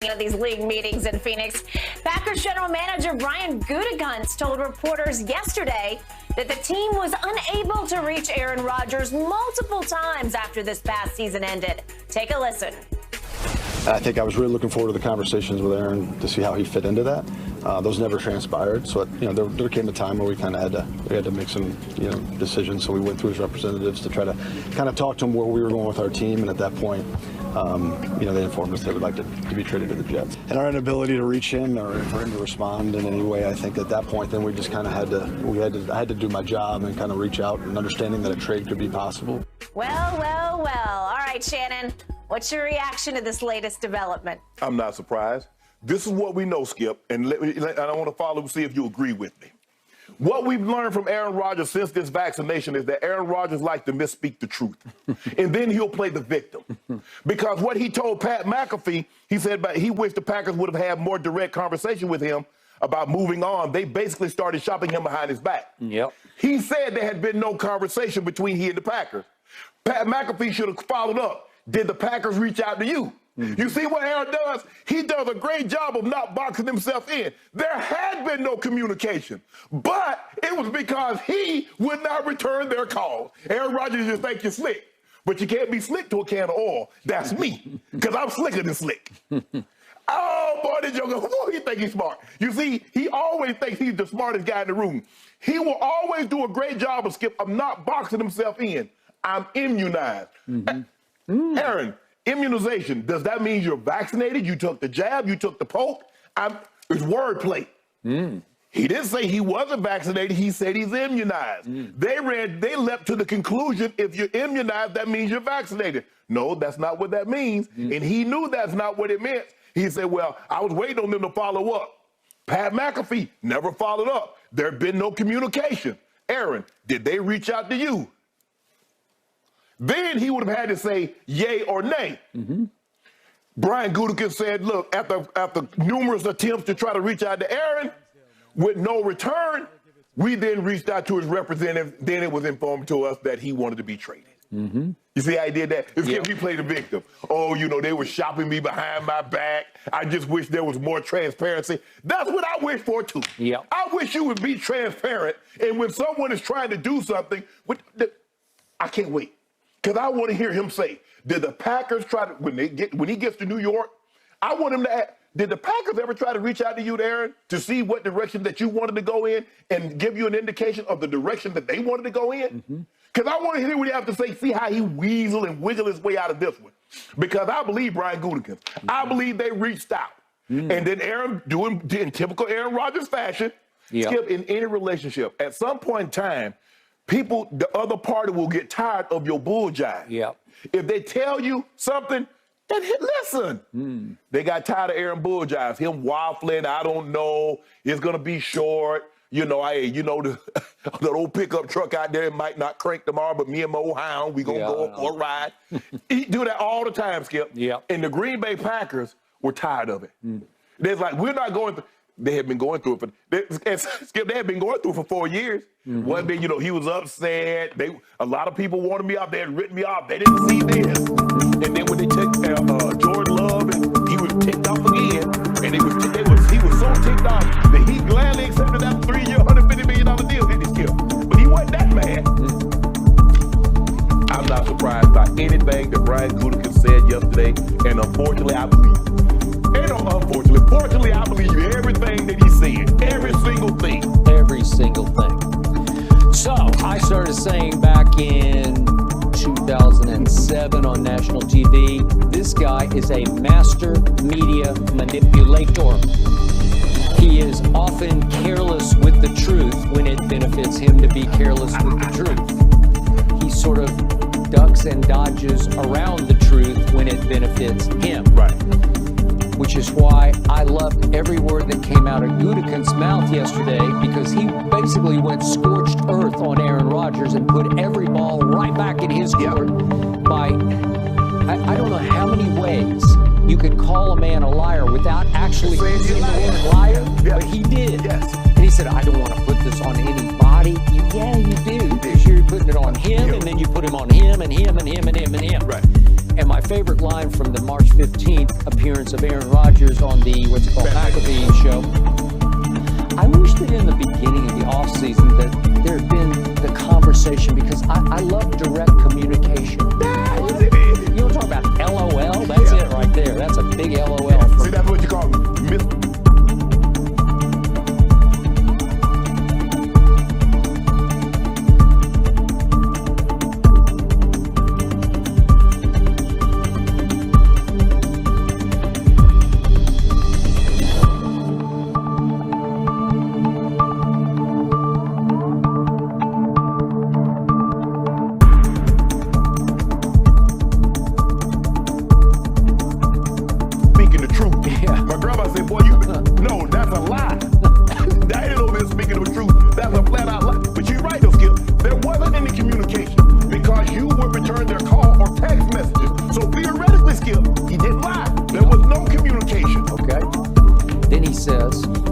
At these league meetings in Phoenix, Packers general manager Brian Gutekunst told reporters yesterday that the team was unable to reach Aaron Rodgers multiple times after this past season ended. Take a listen. I think I was really looking forward to the conversations with Aaron to see how he fit into that. Those never transpired, so there came a time where we kind of had to make some decisions. So we went through his representatives to try to kind of talk to him where we were going with our team, and at that point, they informed us they would like to be traded to the Jets. And our inability to reach him or for him to respond in any way, I think at that point, then we just kind of I had to do my job and kind of reach out and understanding that a trade could be possible. Well. All right, Shannon, what's your reaction to this latest development? I'm not surprised. This is what we know, Skip, and I want to follow and see if you agree with me. What we've learned from Aaron Rodgers since this vaccination is that Aaron Rodgers likes to misspeak the truth. And then he'll play the victim. Because what he told Pat McAfee, he said he wished the Packers would have had more direct conversation with him about moving on. They basically started shopping him behind his back. Yep. He said there had been no conversation between he and the Packers. Pat McAfee should have followed up. Did the Packers reach out to you? You see what Aaron does? He does a great job of not boxing himself in. There had been no communication, but it was because he would not return their calls. Aaron Rodgers just think you're slick, but you can't be slick to a can of oil. That's me, because I'm slicker than slick. Oh, boy, this joker, who he think he's smart? You see, he always thinks he's the smartest guy in the room. He will always do a great job of not boxing himself in. I'm immunized. Aaron, immunization, does that mean you're vaccinated? You took the jab, you took the poke? It's wordplay. He didn't say he wasn't vaccinated, he said he's immunized. They leapt to the conclusion, if you're immunized, that means you're vaccinated. No, that's not what that means. And he knew that's not what it meant. He said, well, I was waiting on them to follow up. Pat McAfee never followed up. There had been no communication. Aaron, did they reach out to you? Then he would have had to say yay or nay. Brian Gutekunst said, look, after numerous attempts to try to reach out to Aaron with no return, we then reached out to his representative. Then it was informed to us that he wanted to be traded. You see how he did that? It's because he played the victim. Oh, they were shopping me behind my back. I just wish there was more transparency. That's what I wish for, too. I wish you would be transparent. And when someone is trying to do something, I can't wait. Because I want to hear him say, did the Packers try to, when he gets to New York, I want him to ask, did the Packers ever try to reach out to you, Aaron, to see what direction that you wanted to go in and give you an indication of the direction that they wanted to go in? Because I want to hear what you have to say, see how he weasel and wiggle his way out of this one. Because I believe Brian Gutekunst. I believe they reached out. And then Aaron, doing in typical Aaron Rodgers fashion, Skip, in any relationship, at some point in time, the other party will get tired of your bull jive. If they tell you something, then listen. They got tired of Aaron bull jives, him waffling, I don't know, it's going to be short. The old pickup truck out there might not crank tomorrow, but me and my old hound, we going to go for a ride. He do that all the time, Skip. And the Green Bay Packers were tired of it. They're like, we're not going through. They had been going through it Skip, they had been going through it for 4 years. One day, he was upset. A lot of people wanted me off. They had written me off. They didn't see this. And then when they took Jordan Love, and he was ticked off again. And he was so ticked off that he gladly accepted that 3-year, $150 million deal, didn't he, Skip? But he wasn't that mad. I'm not surprised by anything that Brian Gutekunst said yesterday. And unfortunately, I believe. Fortunately, I believe everything that he said. Every single thing. Every single thing. So, I started saying back in 2007 on national TV, this guy is a master media manipulator. He is often careless with the truth when it benefits him to be careless with the truth. He sort of ducks and dodges around the truth when it benefits him. Which is why I loved every word that came out of Gutekunst's mouth yesterday, because he basically went scorched earth on Aaron Rodgers and put every ball right back in his court by, I don't know how many ways you could call a man a liar without actually using the word liar, but he did. And he said, I don't want to put this on anybody. Yeah, you do, because you're putting it on him, and then you put him on him, and him, and him, and him, and him. And my favorite line from the March 15th appearance of Aaron Rodgers on the, what's it called, McAfee show. I wish that in the beginning of the offseason that there had been the conversation, because I love direct communication. You want to talk about LOL? That's it right there. That's a big LOL. See, that's what you call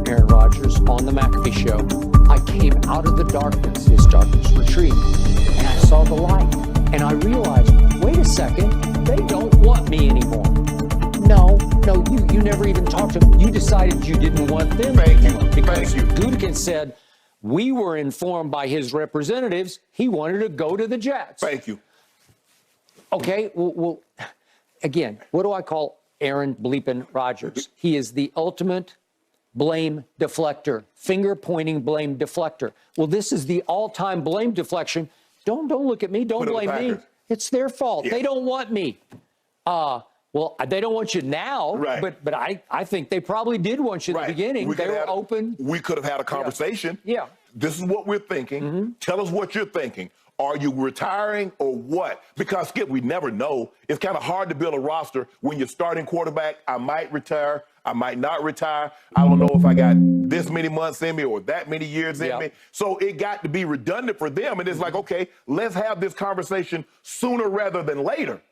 Aaron Rodgers on the McAfee show, I came out of the darkness, his darkness retreat, and I saw the light. And I realized, wait a second, they don't want me anymore. No, you never even talked to them. You decided you didn't want them. Thank you. Because Thank you. Gutekunst said, we were informed by his representatives he wanted to go to the Jets. Thank you. Okay, well, again, what do I call Aaron bleeping Rodgers? He is the ultimate blame deflector, finger-pointing blame deflector. Well, this is the all-time blame deflection. Don't look at me. Don't blame me. It's their fault. Yeah. They don't want me. Well, they don't want you now, right. but I think they probably did want you in the beginning. They were open. We could have had a conversation. Yeah. This is what we're thinking. Tell us what you're thinking. Are you retiring or what? Because, Skip, we never know. It's kind of hard to build a roster when you're starting quarterback. I might retire. I might not retire. I don't know if I got this many months in me or that many years in me. So it got to be redundant for them. And it's like, okay, let's have this conversation sooner rather than later.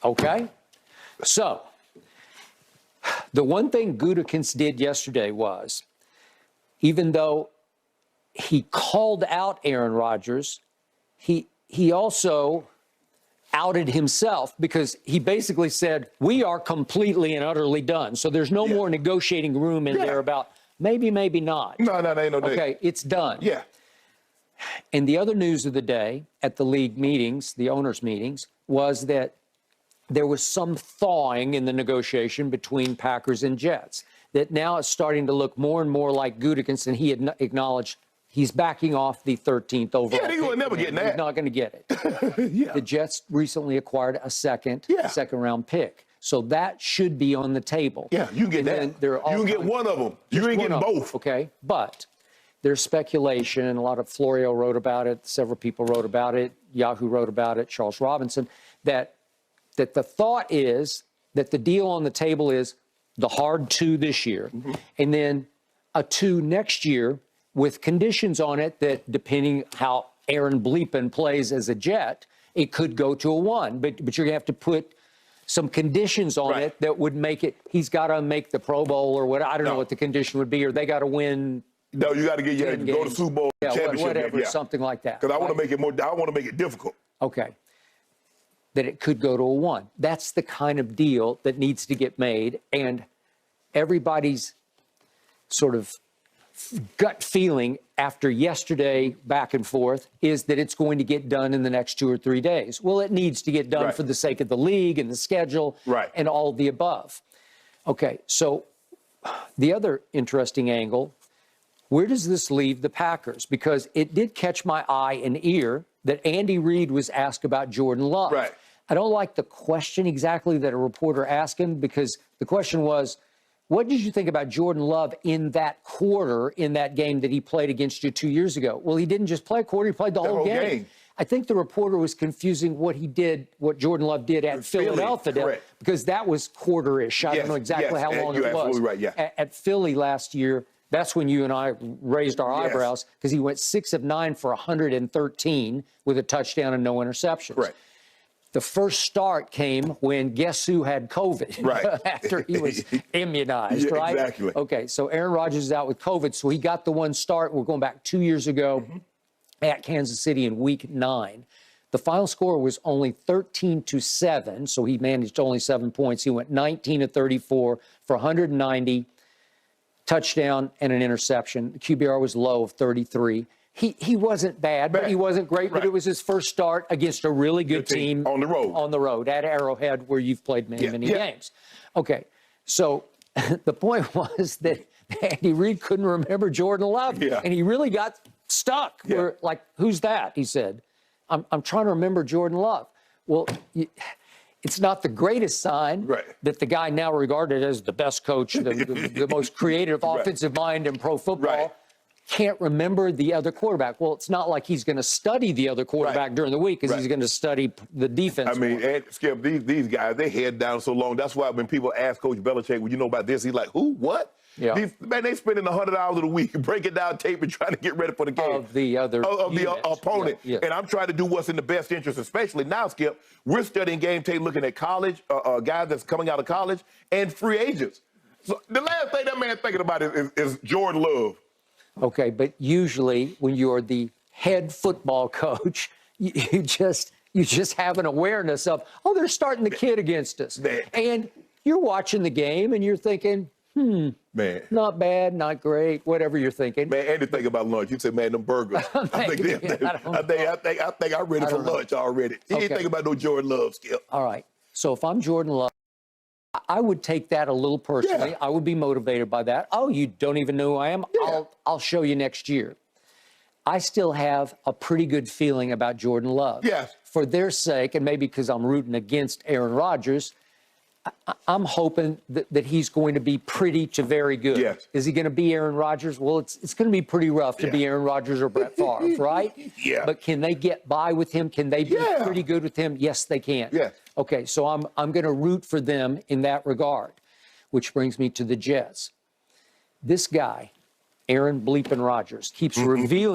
Okay. So the one thing Gutekunst did yesterday was, even though he called out Aaron Rodgers, he also outed himself, because he basically said, we are completely and utterly done. So there's no more negotiating room in there about maybe not. No, ain't no day. Okay, it's done. Yeah. And the other news of the day at the league meetings, the owners' meetings, was that there was some thawing in the negotiation between Packers and Jets, that now it's starting to look more and more like Gutekunst, and he had acknowledged he's backing off the 13th overall. Yeah, he will never get that. He's not going to get it. The Jets recently acquired a second round pick. So that should be on the table. Yeah, you can get that. You can get one of them. You ain't getting both. Okay, but there's speculation, and a lot of Florio wrote about it, several people wrote about it, Yahoo wrote about it, Charles Robinson, that the thought is that the deal on the table is the hard 2 this year, and then a 2 next year, with conditions on it that, depending how Aaron Bleepin plays as a Jet, it could go to a 1. But you're going to have to put some conditions on it that would make it, he's got to make the Pro Bowl or what, I don't know what the condition would be, or they got to win. No, you got to get go to Super Bowl championship. Whatever, something like that. Because I want to make it more, I want to make it difficult. Okay. That it could go to a 1. That's the kind of deal that needs to get made. And everybody's sort of gut feeling after yesterday back and forth is that it's going to get done in the next 2 or 3 days. Well, it needs to get done for the sake of the league and the schedule and all of the above. Okay, so the other interesting angle, where does this leave the Packers? Because it did catch my eye and ear that Andy Reid was asked about Jordan Love. I don't like the question exactly that a reporter asked him, because the question was, what did you think about Jordan Love in that quarter, in that game that he played against you 2 years ago? Well, he didn't just play a quarter, he played the whole game. I think the reporter was confusing what Jordan Love did at Philadelphia, because that was quarter-ish. I don't know exactly how long it was. Absolutely right, At Philly last year, that's when you and I raised our eyebrows, because he went 6 of 9 for 113 with a touchdown and no interceptions. The first start came when guess who had COVID after he was immunized, Exactly. Okay, so Aaron Rodgers is out with COVID, so he got the one start. We're going back 2 years ago at Kansas City in week 9. The final score was only 13-7, so he managed only 7 points. He went 19 of 34 for 190, touchdown and an interception. The QBR was low of 33. He wasn't bad, but he wasn't great. Right. But it was his first start against a really good team on the road. On the road at Arrowhead, where you've played many games. Okay, so the point was that Andy Reid couldn't remember Jordan Love, and he really got stuck. Where, like, who's that? He said. I'm trying to remember Jordan Love. Well, it's not the greatest sign that the guy now regarded as the best coach, the most creative offensive mind in pro football, can't remember the other quarterback. Well, it's not like he's going to study the other quarterback during the week, because he's going to study the defense. I mean, and Skip, these guys, they head down so long. That's why when people ask Coach Belichick, well, you know about this, he's like, who, what? Yeah. They spending 100 hours of the week breaking down tape and trying to get ready for the game. Of the other opponent. Yeah. And I'm trying to do what's in the best interest, especially now, Skip. We're studying game tape, looking at college, guys that's coming out of college, and free agents. So the last thing that man thinking about is Jordan Love. Okay, but usually when you're the head football coach, you just have an awareness of, oh, they're starting the kid against us. Man. And you're watching the game and you're thinking, man, not bad, not great, whatever you're thinking. Man, Andy think about lunch. You said, man, them burgers. I think I'm ready for lunch already. He ain't thinking about no Jordan Love, Skip. All right. So if I'm Jordan Love, I would take that a little personally. Yeah. I would be motivated by that. Oh, you don't even know who I am? Yeah. I'll show you next year. I still have a pretty good feeling about Jordan Love. Yes. For their sake, and maybe because I'm rooting against Aaron Rodgers, I'm hoping that he's going to be pretty to very good. Yes. Is he going to be Aaron Rodgers? Well, it's going to be pretty rough to be Aaron Rodgers or Brett Favre, right? Yeah. But can they get by with him? Can they be pretty good with him? Yes, they can. Yes. Okay, so I'm going to root for them in that regard, which brings me to the Jets. This guy, Aaron Bleepin Rodgers, keeps revealing